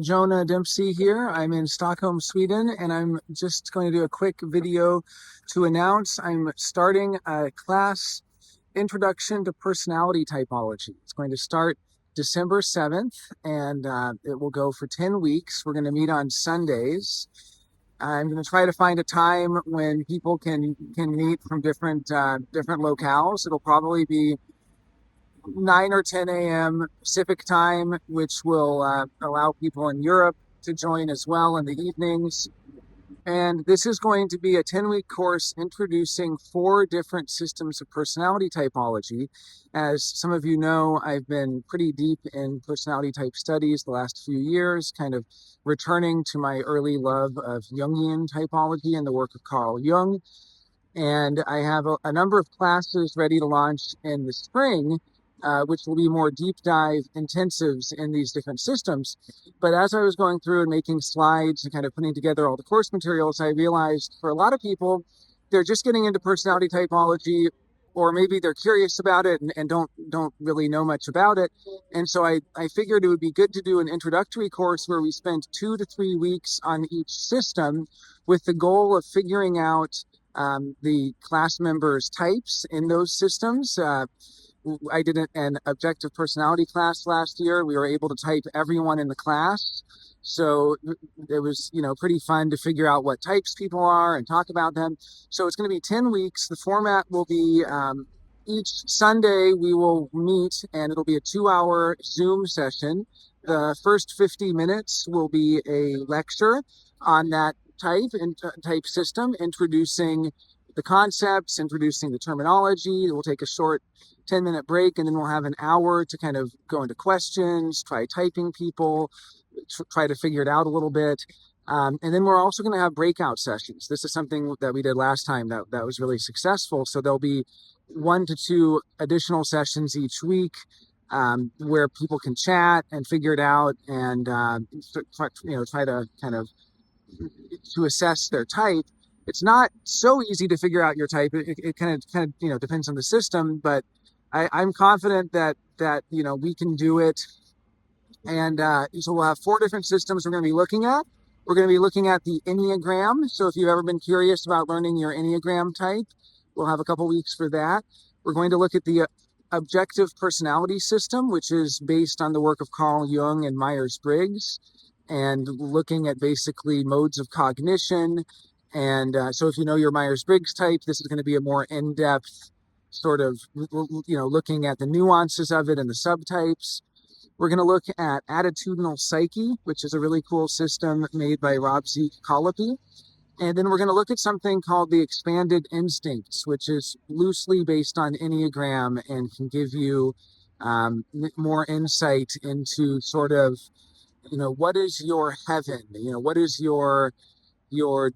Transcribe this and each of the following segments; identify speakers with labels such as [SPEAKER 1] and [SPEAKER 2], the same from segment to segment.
[SPEAKER 1] Jonah Dempsey here. I'm in Stockholm, Sweden, and I'm just going to do a quick video to announce I'm starting a class, Introduction to Personality Typology. It's going to start December 7th, and it will go for 10 weeks. We're going to meet on Sundays. I'm going to try to find a time when people can meet from different locales. It'll probably be 9 or 10 a.m. Pacific time, which will allow people in Europe to join as well in the evenings. And this is going to be a 10-week course introducing 4 different systems of personality typology. As some of you know, I've been pretty deep in personality type studies the last few years, kind of returning to my early love of Jungian typology and the work of Carl Jung. And I have a number of classes ready to launch in the spring, which will be more deep dive intensives in these different systems. But as I was going through and making slides and kind of putting together all the course materials, I realized for a lot of people, they're just getting into personality typology, or maybe they're curious about it and don't really know much about it. And so I figured it would be good to do an introductory course where we spend 2 to 3 weeks on each system with the goal of figuring out the class members' types in those systems. I did an objective personality class last year. We were able to type everyone in the class. So it was, pretty fun to figure out what types people are and talk about them. So it's going to be 10 weeks. The format will be each Sunday we will meet, and it'll be a 2-hour Zoom session. The first 50 minutes will be a lecture on that type system, introducing the concepts, introducing the terminology. We'll take a short 10-minute break, and then we'll have an hour to kind of go into questions, try typing people, try to figure it out a little bit. And then we're also going to have breakout sessions. This is something that we did last time that was really successful. So there'll be 1 to 2 additional sessions each week where people can chat and figure it out and try to kind of to assess their type. It's not so easy to figure out your type. It kind of depends on the system, but I'm confident that we can do it. And so we'll have 4 different systems we're going to be looking at. We're going to be looking at the Enneagram. So if you've ever been curious about learning your Enneagram type, we'll have a couple weeks for that. We're going to look at the objective personality system, which is based on the work of Carl Jung and Myers-Briggs, and looking at basically modes of cognition. And so if you know your Myers-Briggs type, this is going to be a more in-depth sort of, looking at the nuances of it and the subtypes. We're going to look at attitudinal psyche, which is a really cool system made by Rob Z. Colopy. And then we're going to look at something called the expanded instincts, which is loosely based on Enneagram and can give you more insight into sort of, what is your heaven? What is your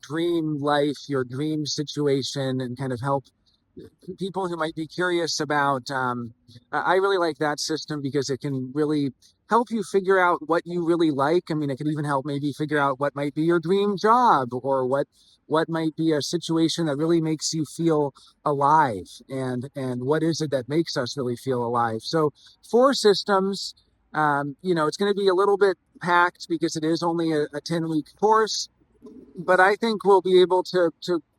[SPEAKER 1] dream life, your dream situation, and kind of help people who might be curious about. I really like that system because it can really help you figure out what you really like. I mean, it can even help maybe figure out what might be your dream job, or what might be a situation that really makes you feel alive, and what is it that makes us really feel alive. So 4 systems. It's going to be a little bit packed because it is only a 10-week course, but I think we'll be able to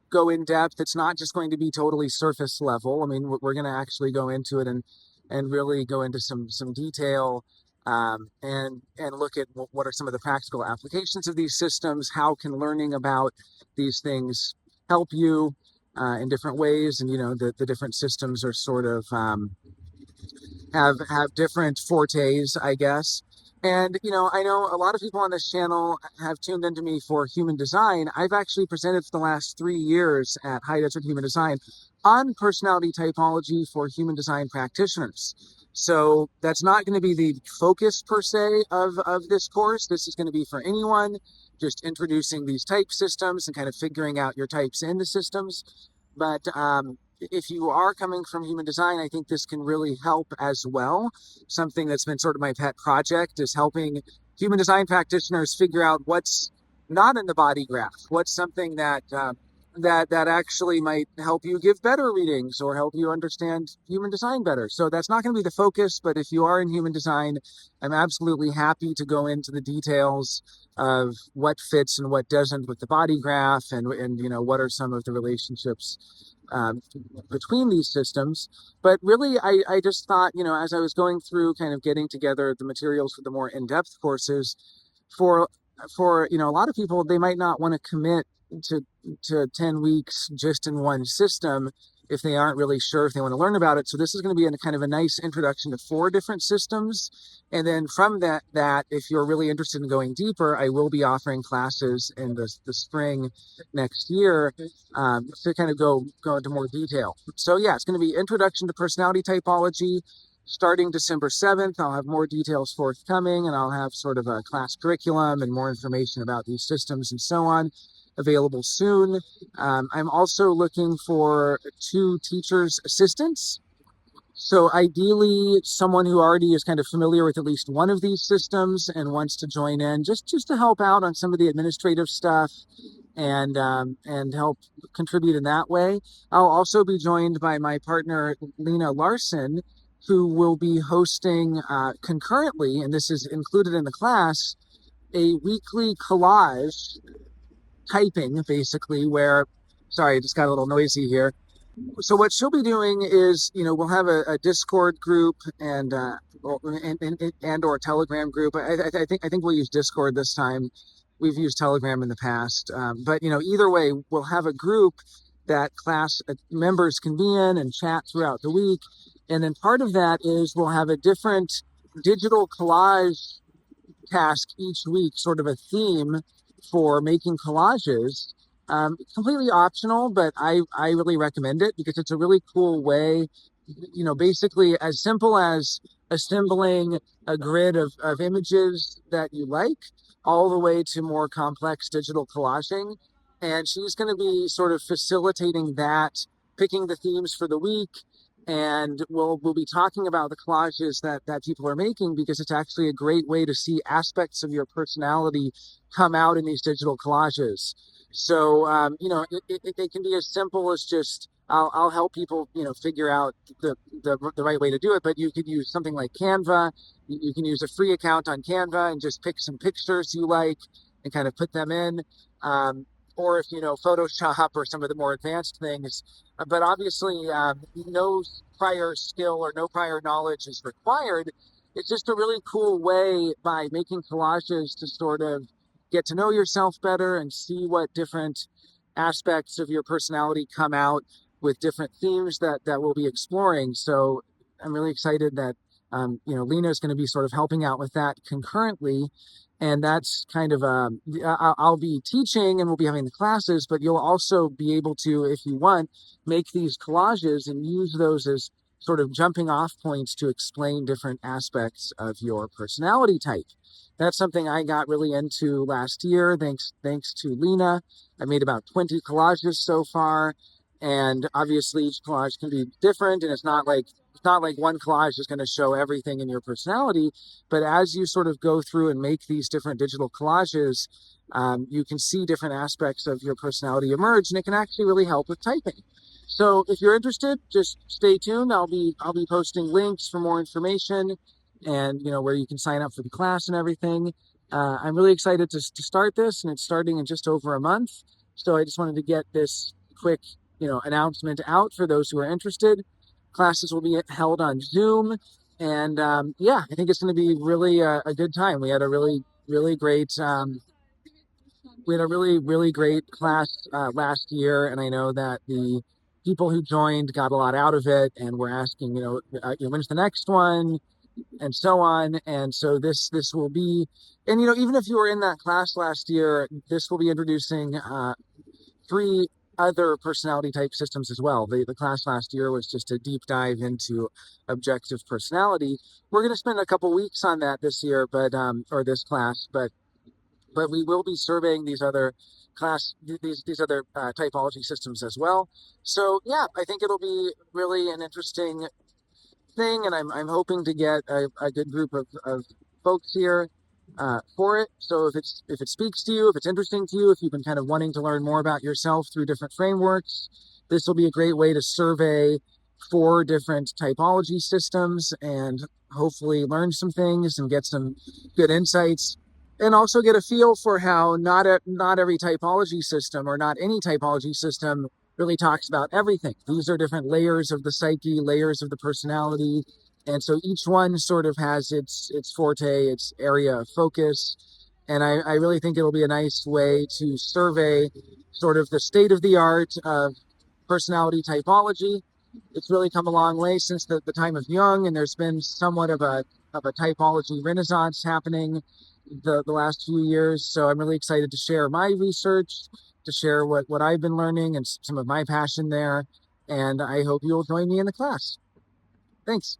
[SPEAKER 1] go in depth. It's not just going to be totally surface level. I mean, we're going to actually go into it and really go into some detail and look at what are some of the practical applications of these systems. How can learning about these things help you in different ways? And the different systems are sort of have different fortes, I guess. And, I know a lot of people on this channel have tuned into me for human design. I've actually presented for the last 3 years at High Desert Human Design on personality typology for human design practitioners. So that's not going to be the focus per se of this course. This is going to be for anyone, just introducing these type systems and kind of figuring out your types in the systems. But if you are coming from human design, I think this can really help as well. Something that's been sort of my pet project is helping human design practitioners figure out what's not in the body graph, what's something that that actually might help you give better readings or help you understand human design better. So that's not going to be the focus, but if you are in human design, I'm absolutely happy to go into the details of what fits and what doesn't with the body graph, and what are some of the relationships um, between these systems. But really, I just thought, as I was going through kind of getting together the materials for the more in-depth courses, for a lot of people, they might not want to commit to 10 weeks just in one system if they aren't really sure if they want to learn about it. So this is going to be a kind of a nice introduction to 4 different systems. And then from that, if you're really interested in going deeper, I will be offering classes in the spring next year, to kind of go into more detail. So yeah, it's going to be Introduction to Personality Typology, starting December 7th. I'll have more details forthcoming, and I'll have sort of a class curriculum and more information about these systems and so on available soon. I'm also looking for 2 teachers' assistants. So ideally, someone who already is kind of familiar with at least one of these systems and wants to join in, just to help out on some of the administrative stuff, and help contribute in that way. I'll also be joined by my partner Lena Larson, who will be hosting concurrently, and this is included in the class, a weekly collage typing, basically, where, sorry, I just got a little noisy here. So what she'll be doing is, we'll have a Discord group and or a Telegram group. I think we'll use Discord this time. We've used Telegram in the past, but either way, we'll have a group that class members can be in and chat throughout the week. And then part of that is we'll have a different digital collage task each week, sort of a theme for making collages. Completely optional, but I really recommend it because it's a really cool way, basically as simple as assembling a grid of images that you like, all the way to more complex digital collaging. And she's going to be sort of facilitating that, picking the themes for the week, and we'll be talking about the collages that people are making, because it's actually a great way to see aspects of your personality come out in these digital collages. So it can be as simple as just I'll help people figure out the right way to do it. But you could use something like Canva. You can use a free account on Canva and just pick some pictures you like and kind of put them in. Or if Photoshop or some of the more advanced things, but obviously no prior skill or no prior knowledge is required. It's just a really cool way, by making collages, to sort of get to know yourself better and see what different aspects of your personality come out with different themes that we'll be exploring. So I'm really excited that Lena is going to be sort of helping out with that concurrently. And that's kind of I'll be teaching and we'll be having the classes, but you'll also be able to, if you want, make these collages and use those as sort of jumping off points to explain different aspects of your personality type. That's something I got really into last year, thanks to Lena. I made about 20 collages so far, and obviously each collage can be different, and it's not like one collage is going to show everything in your personality. But as you sort of go through and make these different digital collages, you can see different aspects of your personality emerge, and it can actually really help with typing. So if you're interested, just stay tuned. I'll be posting links for more information, and where you can sign up for the class and everything. I'm really excited to start this, and it's starting in just over a month. So I just wanted to get this quick announcement out for those who are interested. Classes will be held on Zoom, and yeah, I think it's going to be really a good time. We had a really great really great class last year, and I know that the people who joined got a lot out of it, and we're asking, when's the next one, and so on. And so this will be, and even if you were in that class last year, this will be introducing 3 other personality type systems as well. The class last year was just a deep dive into objective personality. We're going to spend a couple weeks on that this year, or this class, but we will be surveying these other typology systems as well. So yeah, I think it'll be really an interesting thing, and I'm hoping to get a good group of folks here. for it. So if it speaks to you, if it's interesting to you, if you've been kind of wanting to learn more about yourself through different frameworks, this will be a great way to survey 4 different typology systems and hopefully learn some things and get some good insights, and also get a feel for how not every typology system, or not any typology system, really talks about everything. These are different layers of the psyche, layers of the personality, and so each one sort of has its forte, its area of focus. And I really think it'll be a nice way to survey sort of the state of the art of personality typology. It's really come a long way since the time of Jung, and there's been somewhat of a typology renaissance happening the last few years. So I'm really excited to share my research, to share what I've been learning and some of my passion there. And I hope you'll join me in the class. Thanks.